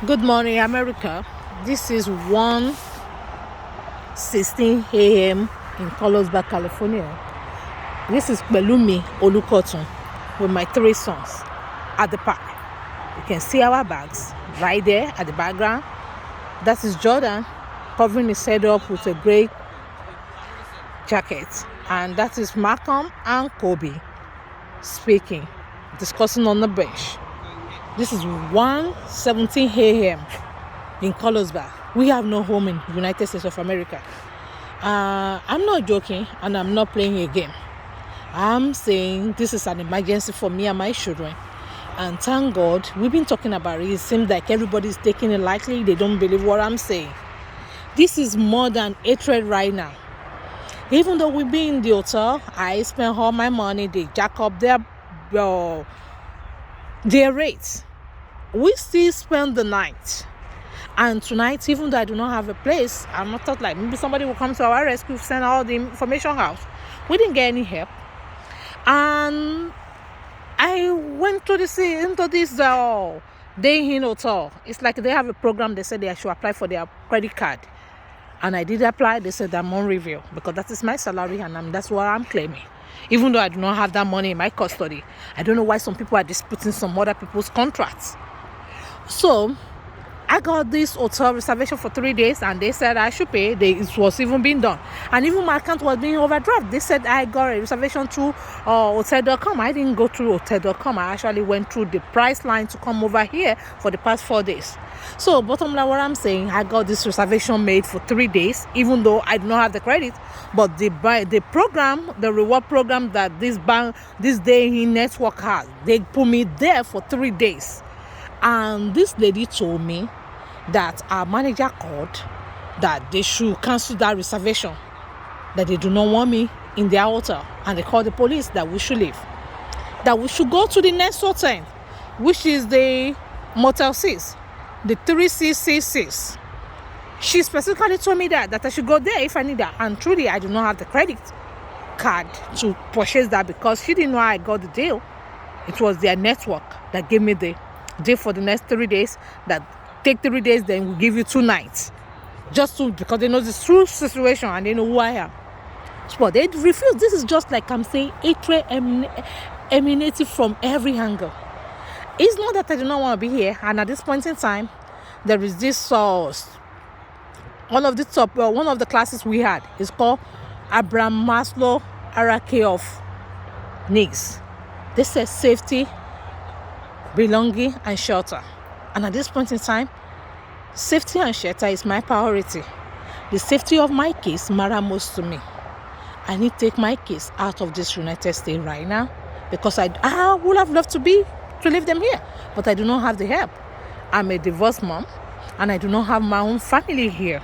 Good morning, America. This is 1:16 a.m. in Carlsbad, California. This is Pelumi Olukotun with my three sons at the park. You can see our bags right there at the background. That is Jordan covering his head up with a gray jacket. And that is Malcolm and Kobe speaking, discussing on the bench. This is 1:17 a.m. in Carlsbad. We have no home in the United States of America. I'm not joking and I'm not playing a game. I'm saying this is an emergency for me and my children. And thank God, we've been talking about it. It seems like everybody's taking it lightly. They don't believe what I'm saying. This is more than hatred right now. Even though we be in the hotel, I spend all my money. They jack up their rates. We still spend the night. And tonight, even though I do not have a place, I'm not thought like maybe somebody will come to our rescue, send all the information out. We didn't get any help. And I went to this day in hotel. It's like they have a program. They said they should apply for their credit card. And I did apply. They said I'm on review because that is my salary and that's what I'm claiming. Even though I do not have that money in my custody. I don't know why some people are disputing some other people's contracts. So I got this hotel reservation for 3 days and they said I should pay. It was even being done. And even my account was being overdraft. They said I got a reservation through hotel.com. I didn't go through hotel.com. I actually went through the price line to come over here for the past 4 days. So bottom line, what I'm saying, I got this reservation made for 3 days, even though I do not have the credit. But the program, the reward program that this day in network has, they put me there for 3 days. And this lady told me that our manager called that they should cancel that reservation, that they do not want me in their hotel. And they called the police that we should leave, that we should go to the next hotel, which is the Motel 6, the 3666. She specifically told me that I should go there if I need that. And truly, I do not have the credit card to purchase that because she didn't know I got the deal. It was their network that gave me the deal for the next 3 days, that take 3 days, then we'll give you 2 nights. Because they know the true situation and they know who I am. But they refuse. This is just like I'm saying, hatred emanating from every angle. It's not that I do not want to be here. And at this point in time, there is this source. One of the classes we had is called Abraham Maslow hierarchy of needs. This says safety, belonging, and shelter. And at this point in time, safety and shelter is my priority. The safety of my kids matters most to me. I need to take my kids out of this United States right now because I would have loved to leave them here, but I do not have the help. I'm a divorced mom and I do not have my own family here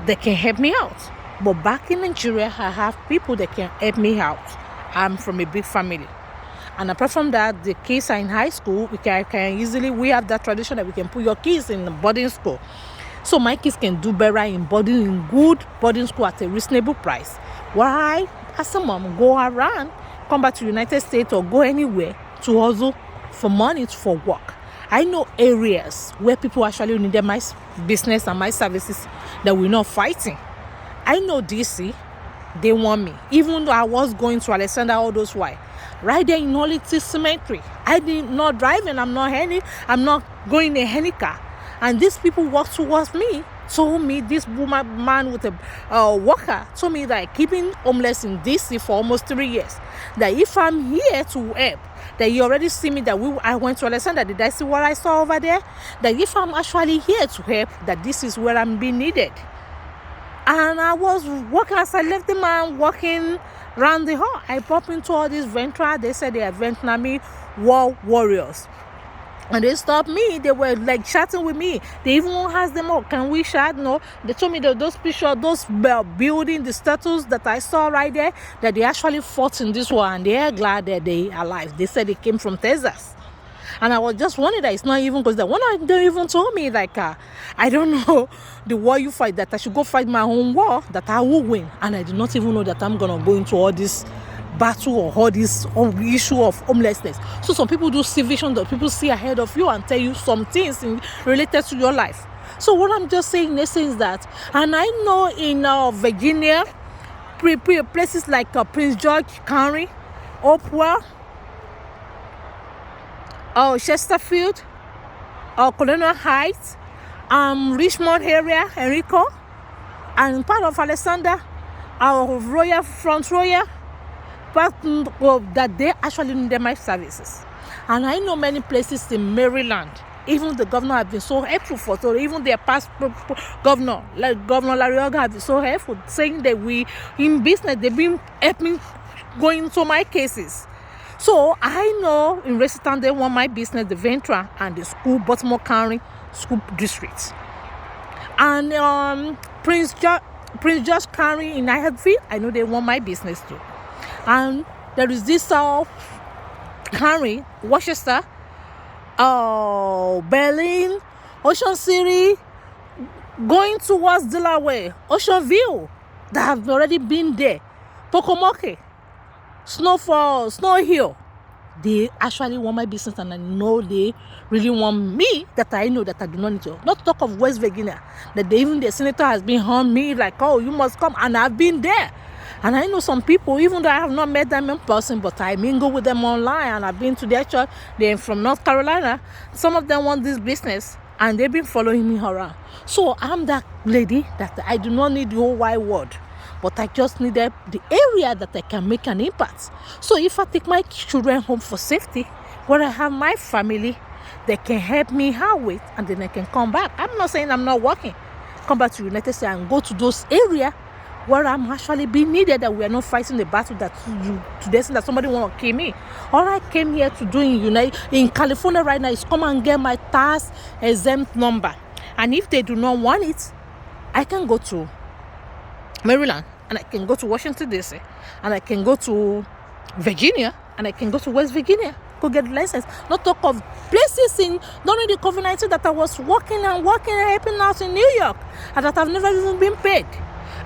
that can help me out. But back in Nigeria, I have people that can help me out. I'm from a big family. And apart from that, the kids are in high school. We have that tradition that we can put your kids in the boarding school. So my kids can do better in good boarding school at a reasonable price. Why, as a mom, go around, come back to the United States or go anywhere to hustle for money for work. I know areas where people actually needed my business and my services that we're not fighting. I know DC, they want me. Even though I was going to Alexander all those while. Right there in Holy Cemetery. I did not drive and I'm not going in any car. And these people walked towards me, told me, this man with a worker told me that keeping homeless in DC for almost 3 years, that if I'm here to help, that you already see me, that I went to Alexander, did I see what I saw over there? That if I'm actually here to help, that this is where I'm being needed. And I was walking, as I left the man walking around the hall, I bumped into all these veterans. They said they are Vietnamese war warriors. And they stopped me. They were like chatting with me. They even asked them, oh, can we chat? No. They told me that those pictures, those building, the statues that I saw right there, that they actually fought in this war and they are glad that they are alive. They said they came from Texas. And I was just wondering that it's not even because the one they even told me like I don't know the war you fight, that I should go fight my own war, that I will win. And I did not even know that I'm gonna go into all this battle or all this issue of homelessness. So some people do see vision that people see ahead of you and tell you some things related to your life. So what I'm just saying in essence is that, and I know in Virginia, places like Prince George County, Oprah, Chesterfield, Colonial Heights, Richmond area, Enrico, and part of Alexander, Royal, Front Royal, but that they actually need my services. And I know many places in Maryland, even the governor have been so helpful for, so even their past governor, like Governor Larry Hogan, have been so helpful, saying that we in business, they've been helping going into my cases. So I know in Recitan they want my business, the Ventura and the school, Baltimore County School District. And Prince George County in Hyattsville, I know they want my business too. And there is this county, Worcester, Berlin, Ocean City, going towards Delaware, Ocean View, that have already been there, Pocomoke, Snowfall, Snow Hill. They actually want my business, and I know they really want me, that I know that I do not need to. Not talk of West Virginia, that even the senator has been on me like, oh, you must come, and I've been there. And I know some people, even though I have not met them in person, but I mingle with them online, and I've been to their church. They're from North Carolina. Some of them want this business, and they've been following me around. So I'm that lady that I do not need the whole wide world, but I just need the area that I can make an impact. So if I take my children home for safety, where I have my family, they can help me out with, and then I can come back. I'm not saying I'm not working. Come back to the United States and go to those areas where I'm actually being needed, that we are not fighting the battle that today that somebody want to kill me. All I came here to do in California right now is come and get my tax exempt number. And if they do not want it, I can go to Maryland, and I can go to Washington DC, and I can go to Virginia, and I can go to West Virginia, go get the license. Not talk of places in during the COVID-19 that I was working and helping out in New York, and that I've never even been paid.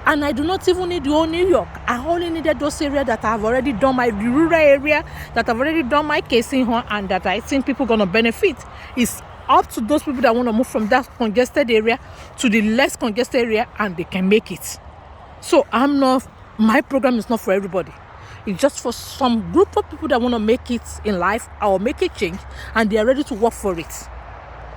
And I do not even need the whole New York. I only needed those areas that I've already done my rural area, that I've already done my casing on, and that I think people are going to benefit. It's up to those people that want to move from that congested area to the less congested area, and they can make it. So my program is not for everybody. It's just for some group of people that want to make it in life or make a change, and they are ready to work for it.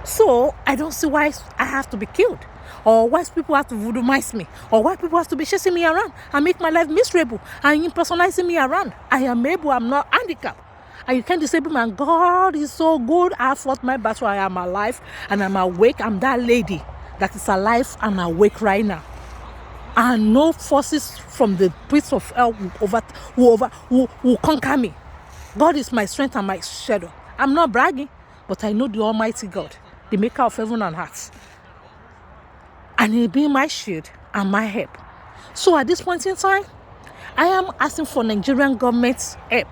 So I don't see why I have to be killed, or why people have to voodooize me, or why people have to be chasing me around and make my life miserable and impersonalizing me around. I am able, I'm not handicapped. And you can't disable me. And God is so good. I fought my battle. I am alive and I'm awake. I'm that lady that is alive and awake right now. And no forces from the pits of hell will conquer me. God is my strength and my shadow. I'm not bragging, but I know the Almighty God, the maker of heaven and earth. And He'll be my shield and my help. So at this point in time, I am asking for Nigerian government's help.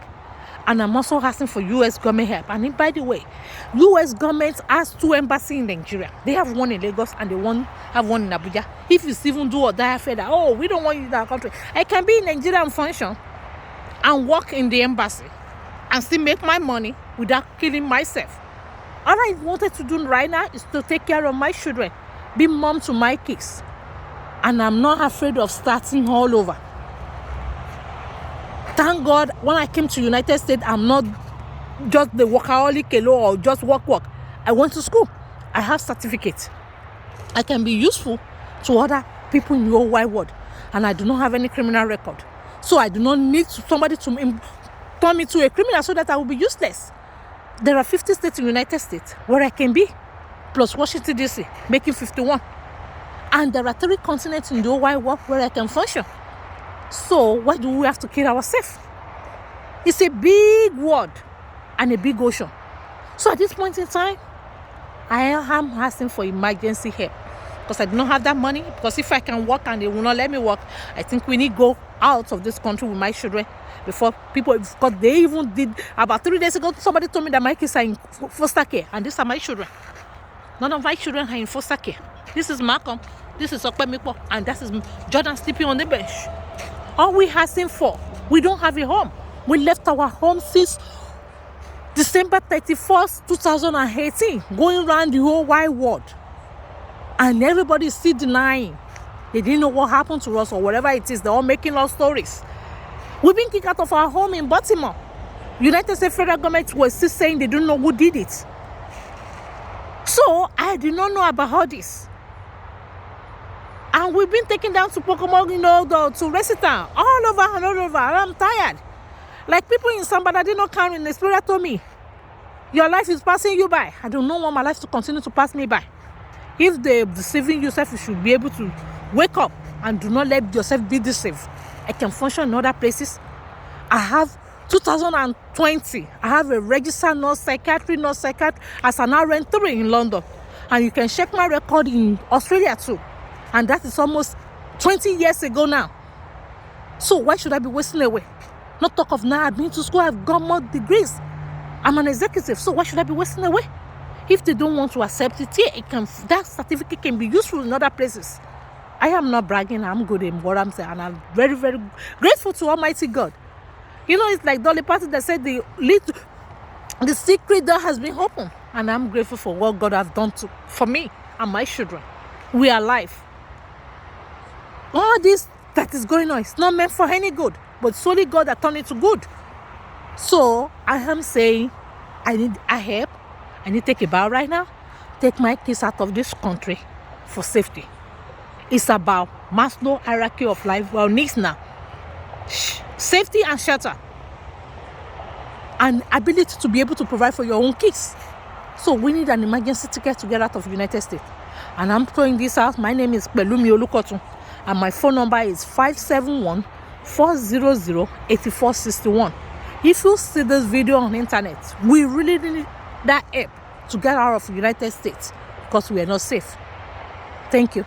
And I'm also asking for U.S. government help. And by the way, U.S. government has 2 embassies in Nigeria. They have one in Lagos and they have one in Abuja. If you even do or die, after that, we don't want you in our country. I can be in Nigeria and function and work in the embassy and still make my money without killing myself. All I wanted to do right now is to take care of my children, be mom to my kids. And I'm not afraid of starting all over. Thank God, when I came to United States, I'm not just the workaholic alone or just work. I went to school. I have certificates. I can be useful to other people in the whole wide world. And I do not have any criminal record. So I do not need somebody to turn me to a criminal so that I will be useless. There are 50 states in the United States where I can be, plus Washington DC, making 51. And there are 3 continents in the whole wide world where I can function. So why do we have to kill ourselves? It's a big world and a big ocean. So at this point in time, I am asking for emergency help, because I do not have that money. Because if I can work and they will not let me work, I think we need to go out of this country with my children before people, because they even did, about 3 days ago, somebody told me that my kids are in foster care, and these are my children. None of my children are in foster care. This is Malcolm, this is Okpemikpo, and that is Jordan sleeping on the bench. All we asking for, we don't have a home. We left our home since December 31st, 2018, going around the whole wide world. And everybody is still denying. They didn't know what happened to us or whatever it is. They're all making up stories. We've been kicked out of our home in Baltimore. United States federal government was still saying they don't know who did it. So I did not know about all this. And we've been taken down to Pocomo, to Recital, all over and all over. And I'm tired. Like people in Sambada did not come in the spirit told me, your life is passing you by. I do not want my life to continue to pass me by. If they're deceiving yourself, you should be able to wake up and do not let yourself be deceived. I can function in other places. I have 2020. I have a registered nurse psychiatry as an RN3 in London. And you can check my record in Australia too. And that is almost 20 years ago now. So why should I be wasting away? Not talk of now, I've been to school, I've got more degrees. I'm an executive, so why should I be wasting away? If they don't want to accept it here, that certificate can be useful in other places. I am not bragging, I'm good in what I'm saying, and I'm very, very grateful to Almighty God. It's like Dolly Parton that said the secret door has been opened. And I'm grateful for what God has done for me and my children. We are alive. All this that is going on is not meant for any good, but solely God that turned it to good. So I am saying I need help. I need to take a bow right now. Take my kids out of this country for safety. It's about Maslow hierarchy of life. Well, needs now. Safety and shelter. And ability to be able to provide for your own kids. So we need an emergency ticket to get out of the United States. And I'm throwing this out. My name is Pelumi Olukotun. And my phone number is 571-400-8461. If you see this video on the internet, we really need that help to get out of the United States because we are not safe. Thank you.